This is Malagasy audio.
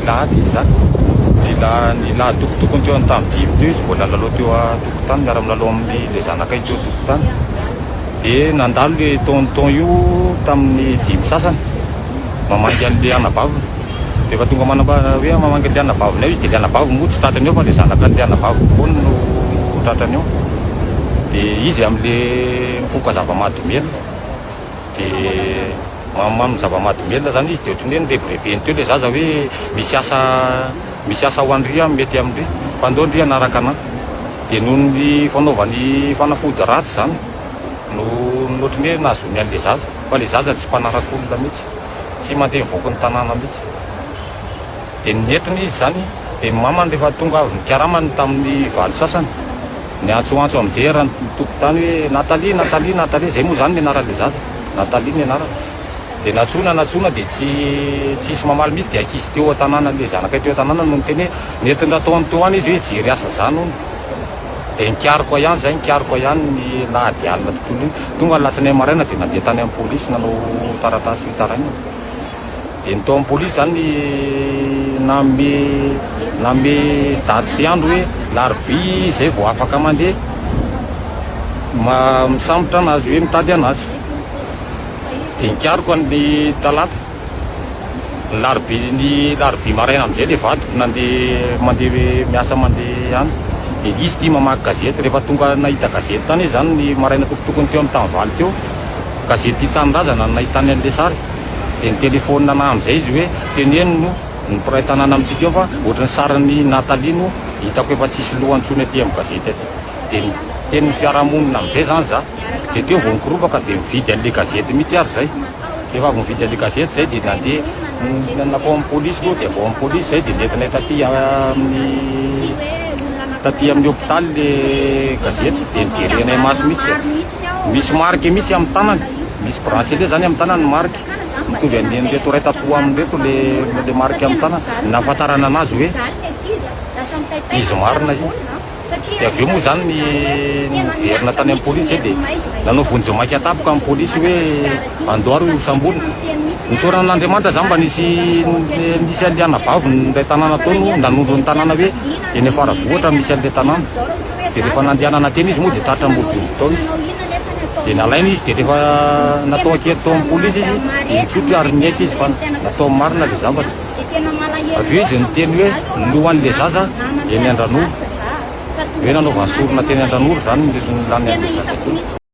lahady izy zany. Ny lahadokotokony teo tamin'ny dimy teo izy mbola lalao teo a-tokotany miara milalao amin'ny le zanakay teo tokotany. Dia nandalo le tonton io tamin'ny dimy sasany mamangy an'le anabaviny. Rehefa tonga manambara hoe mamangy le anabaviny eo izy dia le anabaviny moa tsy tratrany eo fa le zanaka le anabaviny foana no tratrany eo. Dia izy amin'le mifoka zava-mahadomelina dia mamamy zava-mahadomelina zany izy dia ohatrany hoe nilebibebeny teo le zaza hoe misy asa ho andria mety amindry fa ndao ndry anaraka anahy. Dia noho ny fanaovany fanafody ratsy zany no ohatrany hoe nahazony an'le zaza fa le zaza tsy mpanaraka olona mihitsy, tsy mandeha mivoaka ny tanàna mihitsy. Dia nentina izy zany dia mamany rehefa tonga avy nikaramany tamin'ny valo sasany ny antsoantso amin'izay ny tokotany hoe Natalie zay moa zany ny anaran'le zaza, Natalie ny anarany. Dia natsoina dia tsisy mamaly mihitsy dia ankizy teo an-tanàna le zanakay teo an-tanàna no niteny hoe nentina ataony teo any izy hoe jery asa zany hono. Dia nikariko ihany ny lahady alina tontolo iny tonga latsinainy maraina dia nandeha tany amin'ny polisy nanao taratasy fitaraina. Dia ny tao amin'ny polisy zany name daty sy andro hoe larobia izay vao afaka mandeha misambotra anazy hoe mitady anazy. Dia nikariko ny talata ny larobia maraina amin'izay le vadiko mandeha miasa mandeha any. Dia izy tia mamaky gazety rehefa tonga nahita gazety tany izy zany ny maraina tokotokony teo amin'ny tanivaly teo gazety Taninrazana nahitany an'le sary. Dia nitelefônina anahy amin'izay izy hoe teneny no ny mpiray tanàna amintsika eo fa ohatrany sariny Natalie no hitako efa tsisy lohantsony aty amin'ny gazety aty. Dia teny fiarahamonina amin'izay zany za. Dia teo vao nikorobaka dia mividy an'le gazety mihitsy ary zay. Rehefa avy mividy an'le gazety zay dia nandeha nakao amin'ny polisy koa. Dia vao amin'ny polisy zay dia nentina taty amin'ny hôpitaly le gazety dia nijerenay maso mihitsy. Misy mariky mihitsy amin'ny tanany, misy bracelet zany amin'ny tanany mariky mitovy an'reto raitapo amin'reto le mariky amin'ny tanany. Nahafantarana anazy hoe izy marina io. Dia avy eo moa zany niverina tany amin'ny polisy dia nanao vonjy-maika atapoka amin'ny polisy hoe andoharo io sambolona. Nisoran'Andriamanitra zany mba nisy an'le anabaviny ray tanàna tao no nanondro ny tanàna hoe eny Faravohitra misy an'le tanàna. Dia rehefa nandehanana teny izy moa dia tratra Morondolo tao izy. Dia nalaina izy dia rehefa natao ankety tao amin'ny polisy izy dia nitsotro ary niaika izy fa natao marina le zavatra. Avy eo izy niteny hoe lohan'le zaza eny Andranoro hoe nanaovany sorona teny Andranoro zany lany an'le zaza teo.